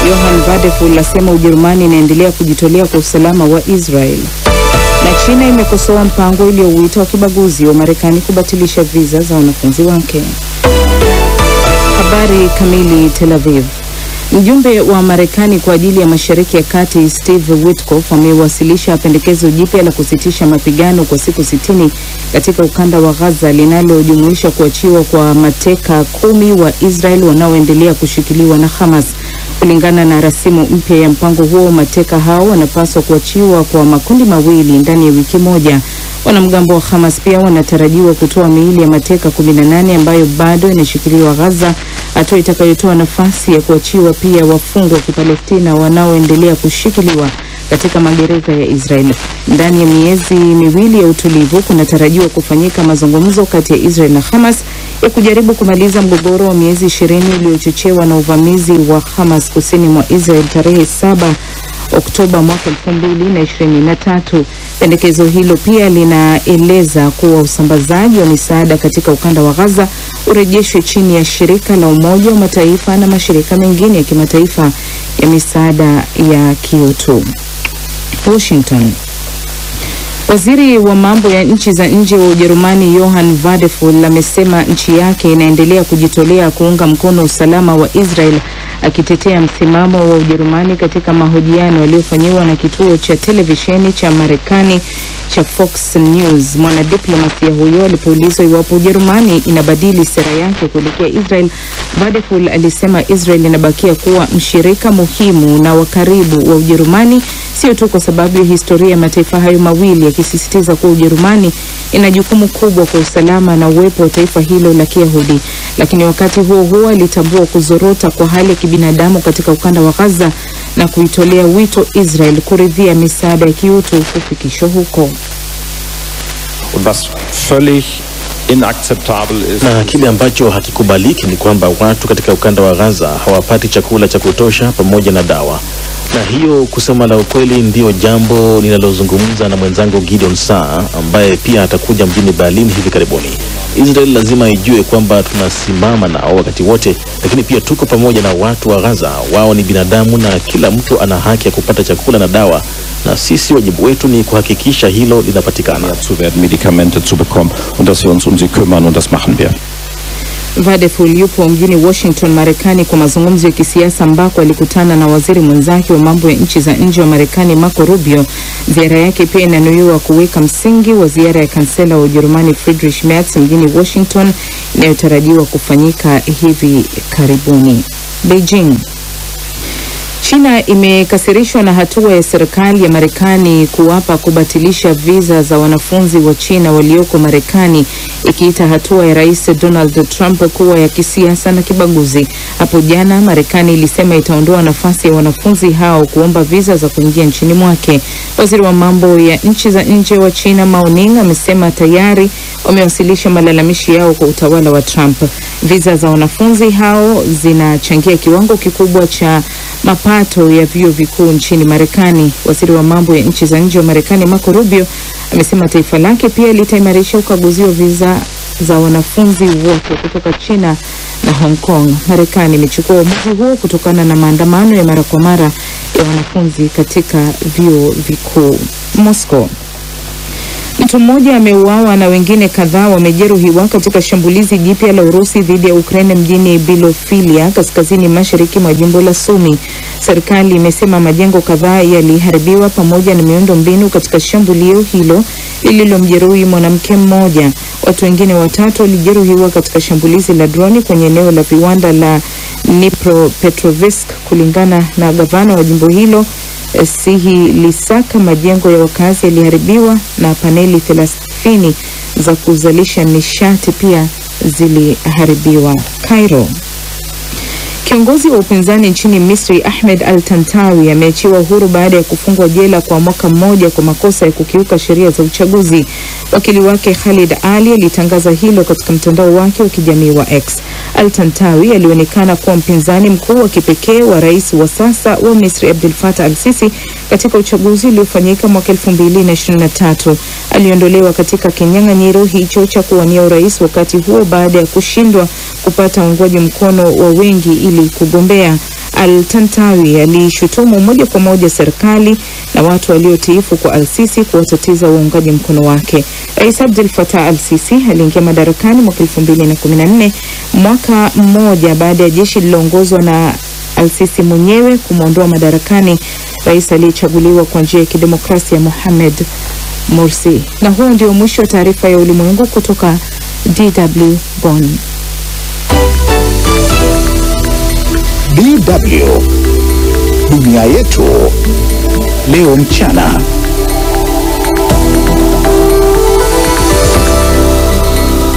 Johann Vadeful asema Ujerumani inaendelea kujitolea kwa usalama wa Israel. Na China imekosoa mpango uliouita wa kibaguzi wa Marekani kubatilisha visa za wanafunzi wake. Habari kamili. Tel Aviv. Mjumbe wa Marekani kwa ajili ya Mashariki ya Kati Steve Witkoff amewasilisha pendekezo jipya la kusitisha mapigano kwa siku 60 katika ukanda wa Gaza linalojumuisha kuachiwa kwa mateka 10 wa Israel wanaoendelea kushikiliwa na Hamas. Kulingana na rasimu mpya ya mpango huo, mateka hao wanapaswa kuachiwa kwa makundi mawili ndani ya wiki moja. Wanamgambo wa Hamas pia wanatarajiwa kutoa miili ya mateka 18 ambayo bado inashikiliwa Gaza, hatua itakayotoa nafasi ya kuachiwa pia wafungwa wa Kipalestina wanaoendelea kushikiliwa katika magereza ya Israel. Ndani ya miezi miwili ya utulivu kunatarajiwa kufanyika mazungumzo kati ya Israel na Hamas ya kujaribu kumaliza mgogoro wa miezi 20 uliochochewa na uvamizi wa Hamas kusini mwa Israel tarehe 7 Oktoba mwaka 2023. Pendekezo hilo pia linaeleza kuwa usambazaji wa misaada katika ukanda wa Gaza urejeshwe chini ya shirika la Umoja wa Mataifa na mashirika mengine ya kimataifa ya misaada ya kiutu. Washington. Waziri wa mambo ya nchi za nje wa Ujerumani Johann Vadeful amesema nchi yake inaendelea kujitolea kuunga mkono usalama wa Israel, akitetea msimamo wa Ujerumani katika mahojiano yaliyofanyiwa na kituo cha televisheni cha Marekani cha Fox News. Mwanadiplomasia huyo alipoulizwa iwapo Ujerumani inabadili sera yake kuelekea Israel, Vadeful alisema Israel inabakia kuwa mshirika muhimu na wa karibu wa Ujerumani, sio tu kwa sababu ya historia ya mataifa hayo mawili, akisisitiza kuwa Ujerumani ina jukumu kubwa kwa usalama na uwepo wa taifa hilo la Kiyahudi. Lakini wakati huo huo alitambua kuzorota kwa hali ya kibinadamu katika ukanda wa Gaza na kuitolea wito Israel kuridhia misaada ya kiutu kufikishwa huko. Na kile ambacho hakikubaliki ni kwamba watu katika ukanda wa Gaza hawapati chakula cha kutosha pamoja na dawa. Na hiyo kusema la ukweli ndio jambo ninalozungumza na mwenzangu Gideon Saar ambaye pia atakuja mjini Berlin hivi karibuni. Israel lazima ijue kwamba tunasimama nao wakati wote, lakini pia tuko pamoja na watu wa Gaza. Wao ni binadamu na kila mtu ana haki ya kupata chakula na dawa, na sisi wajibu wetu ni kuhakikisha hilo linapatikana. Medikamente zu bekommen und dass wir uns sie kümmern und das machen wir. Vadeful yupo mjini Washington, Marekani kwa mazungumzo ya kisiasa ambako alikutana na waziri mwenzake wa mambo ya nchi za nje wa Marekani Marco Rubio. Ziara yake pia inanuiwa kuweka msingi wa ziara ya kansela wa Ujerumani Friedrich Merz mjini Washington inayotarajiwa kufanyika hivi karibuni. Beijing. China imekasirishwa na hatua ya serikali ya Marekani kubatilisha visa za wanafunzi wa China walioko Marekani, ikiita hatua ya Rais Donald Trump kuwa ya kisiasa na kibaguzi. Hapo jana Marekani ilisema itaondoa nafasi ya wanafunzi hao kuomba visa za kuingia nchini mwake. Waziri wa mambo ya nchi za nje wa China Mao Ning amesema tayari wamewasilisha malalamishi yao kwa utawala wa Trump. Visa za wanafunzi hao zinachangia kiwango kikubwa cha mapato ya vyuo vikuu nchini Marekani. Waziri wa mambo ya nchi za nje wa Marekani Marco Rubio amesema taifa lake pia litaimarisha ukaguzi wa visa za wanafunzi wote kutoka China na Hong Kong. Marekani imechukua uamuzi huo kutokana na maandamano ya mara kwa mara ya wanafunzi katika vyuo vikuu. Moscow. Mtu mmoja ameuawa na wengine kadhaa wamejeruhiwa katika shambulizi jipya la Urusi dhidi ya Ukraine mjini Bilofilia, kaskazini mashariki mwa jimbo la Sumi. Serikali imesema majengo kadhaa yaliharibiwa pamoja na miundo mbinu katika shambulio hilo lililomjeruhi mwanamke mmoja. Watu wengine 3 walijeruhiwa katika shambulizi la droni kwenye eneo la viwanda la Dnipropetrovsk, kulingana na gavana wa jimbo hilo Sihi Lisaka. Majengo ya wakazi yaliharibiwa na paneli 30 za kuzalisha nishati pia ziliharibiwa. Cairo. Kiongozi wa upinzani nchini Misri Ahmed Al-Tantawi ameachiwa huru baada ya kufungwa jela kwa mwaka mmoja kwa makosa ya kukiuka sheria za uchaguzi. Wakili wake Khalid Ali alitangaza hilo katika mtandao wake wa kijamii wa X. Al-Tantawi alionekana kuwa mpinzani mkuu wa kipekee wa rais wa sasa wa Misri Abdel Fattah al-Sisi katika uchaguzi uliofanyika mwaka 2023. Aliondolewa katika kinyang'anyiro hicho cha kuwania urais wakati huo baada ya kushindwa kupata uungwaji mkono wa wengi ili kugombea. Al-Tantawi alishutumu moja kwa moja serikali na watu waliotiifu kwa Al-Sisi kuwatatiza uungaji mkono wake. Rais Abdel Fattah Al-Sisi aliingia madarakani mwaka 2014, mwaka mmoja baada ya jeshi lililoongozwa na Al-Sisi mwenyewe kumwondoa madarakani rais aliyechaguliwa kwa njia ya kidemokrasia Mohamed Morsi. Na huo ndio mwisho wa taarifa ya ulimwengu kutoka DW Bonn. DW Dunia Yetu Leo Mchana.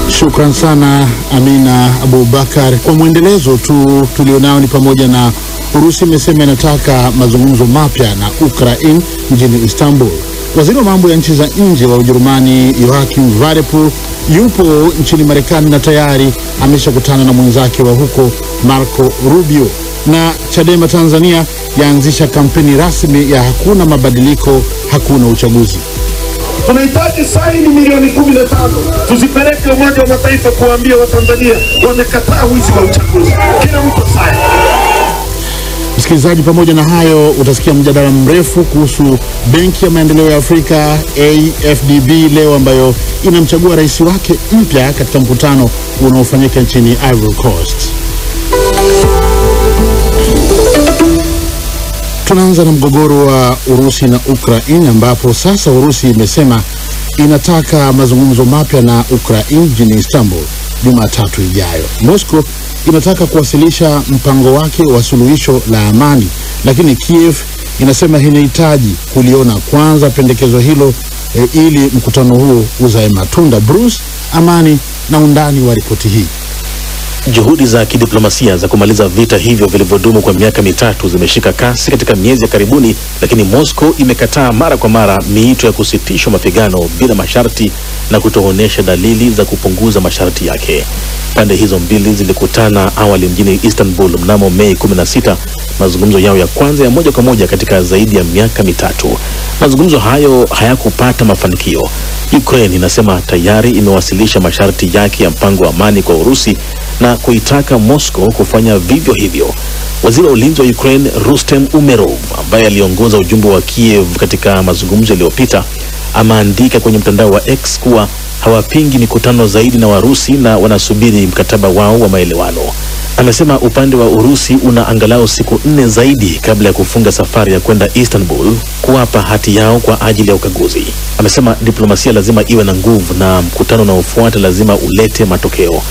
Shukran sana Amina Abubakar. Kwa mwendelezo tu tulionao ni pamoja na Urusi imesema inataka mazungumzo mapya na Ukraine mjini Istanbul. Waziri wa mambo ya nchi za nje wa Ujerumani Joachim Wadephul yupo nchini Marekani na tayari ameshakutana na mwenzake wa huko Marco Rubio. Na Chadema Tanzania yaanzisha kampeni rasmi ya hakuna mabadiliko, hakuna uchaguzi. Tunahitaji saini milioni 15 tuzipeleke Umoja wa Mataifa kuambia Watanzania wamekataa wizi wa uchaguzi. Kila mtu saini. Msikilizaji, pamoja na hayo utasikia mjadala mrefu kuhusu Benki ya Maendeleo ya Afrika AFDB leo, ambayo inamchagua rais wake mpya katika mkutano unaofanyika nchini Ivory Coast. Tunaanza na mgogoro wa Urusi na Ukraine, ambapo sasa Urusi imesema inataka mazungumzo mapya na Ukraine mjini Istanbul Jumatatu ijayo. Moscow inataka kuwasilisha mpango wake wa suluhisho la amani, lakini Kiev inasema inahitaji kuliona kwanza pendekezo hilo ili mkutano huo uzae matunda. Bruce Amani na undani wa ripoti hii. Juhudi za kidiplomasia za kumaliza vita hivyo vilivyodumu kwa miaka mitatu zimeshika kasi katika miezi ya karibuni, lakini Moscow imekataa mara kwa mara miito ya kusitishwa mapigano bila masharti na kutoonyesha dalili za kupunguza masharti yake. Pande hizo mbili zilikutana awali mjini Istanbul mnamo Mei 16, mazungumzo yao ya kwanza ya moja kwa moja katika zaidi ya miaka mitatu. Mazungumzo hayo hayakupata mafanikio. Ukraine inasema tayari imewasilisha masharti yake ya mpango wa amani kwa Urusi na kuitaka Moscow kufanya vivyo hivyo. Waziri wa ulinzi wa Ukraine Rustem Umerov, ambaye aliongoza ujumbe wa Kiev katika mazungumzo yaliyopita, ameandika kwenye mtandao wa X kuwa hawapingi mikutano zaidi na Warusi na wanasubiri mkataba wao wa maelewano. Amesema upande wa Urusi una angalau siku 4 zaidi kabla ya kufunga safari ya kwenda Istanbul kuwapa hati yao kwa ajili ya ukaguzi. Amesema diplomasia lazima iwe na nguvu na mkutano unaofuata lazima ulete matokeo.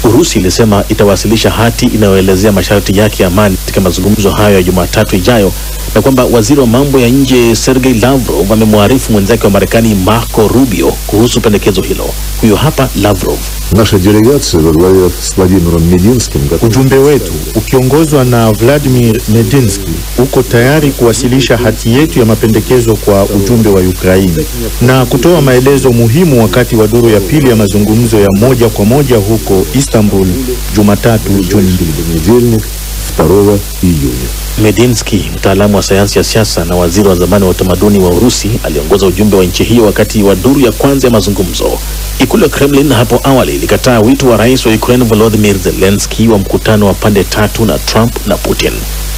Urusi ilisema itawasilisha hati inayoelezea masharti yake ya amani katika mazungumzo hayo ya Jumatatu ijayo, na kwamba waziri wa mambo ya nje Sergei Lavrov amemwarifu mwenzake wa Marekani Marco Rubio kuhusu pendekezo hilo. Huyo hapa Lavrov. Ujumbe wetu ukiongozwa na Vladimir Medinsky uko tayari kuwasilisha hati yetu ya mapendekezo kwa ujumbe wa Ukraine na kutoa maelezo muhimu wakati wa duru ya pili ya mazungumzo ya moja kwa moja huko Istanbul Jumatatu Juni 2 июня. Medinsky, mtaalamu wa sayansi ya siasa na waziri wa zamani wa utamaduni wa Urusi, aliongoza ujumbe wa nchi hiyo wakati wa duru ya kwanza ya mazungumzo. Ikulu ya Kremlin hapo awali ilikataa wito wa rais wa Ukraine Volodymyr Zelensky wa mkutano wa pande tatu na Trump na Putin.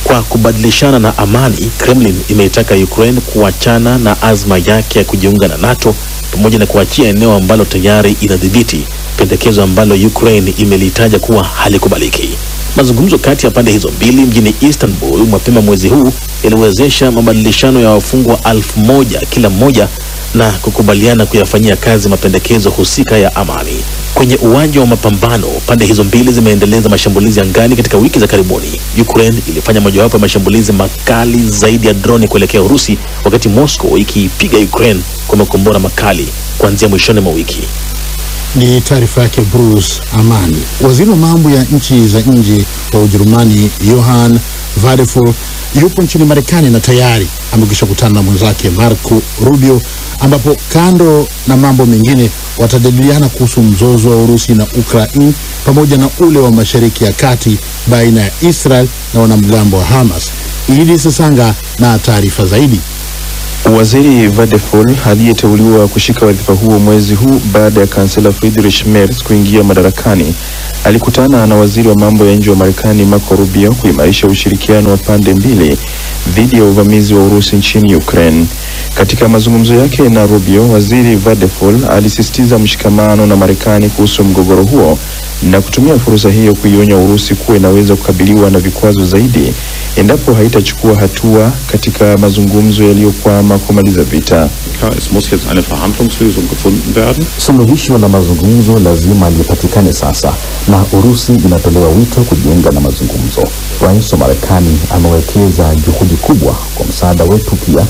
Kwa kubadilishana na amani, Kremlin imeitaka Ukraine kuachana na azma yake ya kujiunga na NATO pamoja na kuachia eneo ambalo tayari inadhibiti, pendekezo ambalo Ukraine imelitaja kuwa halikubaliki. Mazungumzo kati ya pande hizo mbili mjini Istanbul mapema mwezi huu yaliwezesha mabadilishano ya wafungwa 1000 kila mmoja na kukubaliana kuyafanyia kazi mapendekezo husika ya amani. Kwenye uwanja wa mapambano, pande hizo mbili zimeendeleza mashambulizi angani katika wiki za karibuni. Ukraine ilifanya mojawapo ya mashambulizi makali zaidi ya droni kuelekea Urusi, wakati Moscow ikipiga Ukraine kwa makombora makali kuanzia mwishoni mwa wiki. Ni taarifa yake Bruce Amani. Waziri wa mambo ya nchi za nje wa Ujerumani Johann Wadephul yupo nchini Marekani na tayari amekwisha kutana na mwenzake Marco Rubio, ambapo kando na mambo mengine watajadiliana kuhusu mzozo wa Urusi na Ukraine pamoja na ule wa Mashariki ya Kati baina ya Israel na wanamgambo wa Hamas. Idi Sasanga na taarifa zaidi. Waziri Vadeful aliyeteuliwa kushika wadhifa huo mwezi huu baada ya kansela Friedrich Merz kuingia madarakani alikutana na waziri wa mambo ya nje wa Marekani Marco Rubio kuimarisha ushirikiano wa pande mbili dhidi ya uvamizi wa Urusi nchini Ukraine. Katika mazungumzo yake na Rubio, waziri Vadeful alisisitiza mshikamano na Marekani kuhusu mgogoro huo na kutumia fursa hiyo kuionya Urusi kuwa inaweza kukabiliwa na vikwazo zaidi endapo haitachukua hatua katika mazungumzo yaliyokwama kumaliza vita. Es muss jetzt eine Verhandlungslösung gefunden werden. Suluhisho la mazungumzo lazima lipatikane sasa, na Urusi inatolewa wito kujiunga na mazungumzo. Rais wa Marekani amewekeza juhudi kubwa kwa msaada wetu pia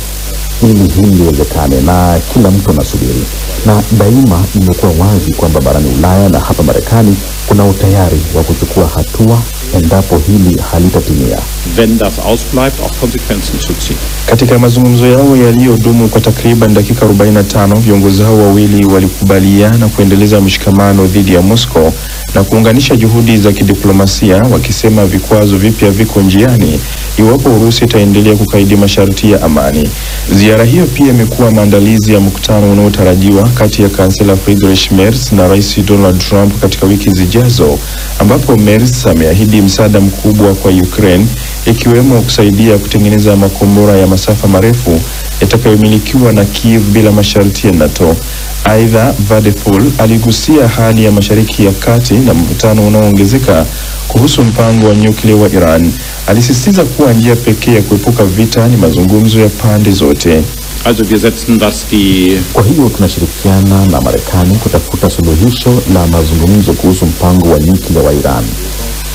ili hili liwezekane, na kila mtu anasubiri. Na daima imekuwa wazi kwamba barani Ulaya na hapa Marekani kuna utayari wa kuchukua hatua endapo hili halitatimia. Wenn das ausbleibt, auch Konsequenzen zu ziehen. Katika mazungumzo yao yaliyodumu kwa takriban dakika 45, viongozi hao wawili walikubaliana kuendeleza mshikamano dhidi ya Moscow na kuunganisha juhudi za kidiplomasia, wakisema vikwazo vipya viko njiani iwapo Urusi itaendelea kukaidi masharti ya amani. Ziara hiyo pia imekuwa maandalizi ya mkutano unaotarajiwa kati ya kansela Friedrich Merz na Rais Donald Trump katika wiki zijazo, ambapo Merz ameahidi msaada mkubwa kwa Ukraine, ikiwemo kusaidia kutengeneza makombora ya masafa marefu yatakayomilikiwa na Kiev bila masharti ya NATO. Aidha, Vadeful aligusia hali ya Mashariki ya Kati na mvutano unaoongezeka kuhusu mpango wa nyuklia wa Iran. Alisisitiza kuwa njia pekee ya kuepuka vita ni mazungumzo ya pande zote. Also wir setzen das die. Kwa hiyo tunashirikiana na Marekani kutafuta suluhisho la mazungumzo kuhusu mpango wa nyuklia wa Iran.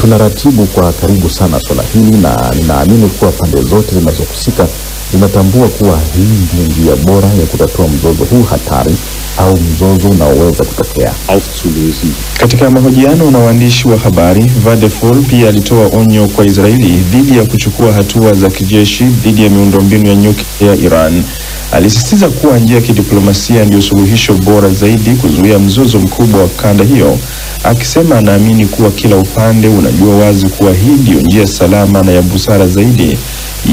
Tunaratibu kwa karibu sana swala hili, na ninaamini kuwa pande zote zinazohusika zinatambua kuwa hii ndiyo njia bora ya kutatua mzozo huu hatari au mzozo unaoweza kutokea. Aufzulösen. Katika mahojiano na waandishi wa habari, Vadeful pia alitoa onyo kwa Israeli dhidi ya kuchukua hatua za kijeshi dhidi ya miundombinu ya nyuklia ya Iran. Alisisitiza kuwa njia ya kidiplomasia ndio suluhisho bora zaidi kuzuia mzozo mkubwa wa kanda hiyo, akisema anaamini kuwa kila upande unajua wazi kuwa hii ndio njia salama na ya busara zaidi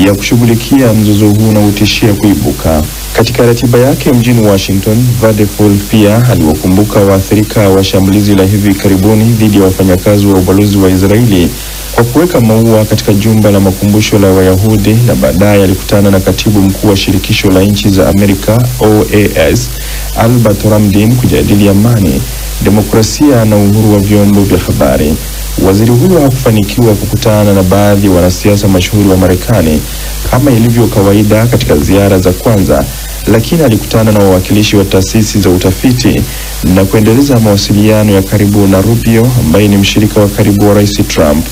ya kushughulikia mzozo huu unaotishia kuibuka. Katika ratiba yake mjini Washington, Vadeful pia aliwakumbuka waathirika wa shambulizi la hivi karibuni dhidi ya wafanyakazi wa ubalozi wa Israeli kwa kuweka maua katika jumba la makumbusho la Wayahudi, na baadaye alikutana na katibu mkuu wa shirikisho la nchi za Amerika OAS Albert Ramdin kujadili amani, demokrasia na uhuru wa vyombo vya habari. Waziri huyo hakufanikiwa kukutana na baadhi ya wanasiasa mashuhuri wa Marekani kama ilivyo kawaida katika ziara za kwanza, lakini alikutana na wawakilishi wa taasisi za utafiti na kuendeleza mawasiliano ya karibu na Rubio, ambaye ni mshirika wa karibu wa Rais Trump.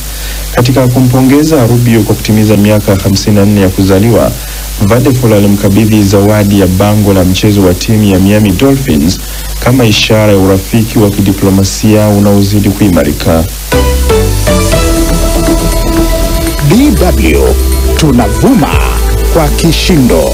Katika kumpongeza Rubio kwa kutimiza miaka 54 ya kuzaliwa, Vadeful alimkabidhi zawadi ya bango la mchezo wa timu ya Miami Dolphins kama ishara ya urafiki wa kidiplomasia unaozidi kuimarika. DW tunavuma kwa kishindo.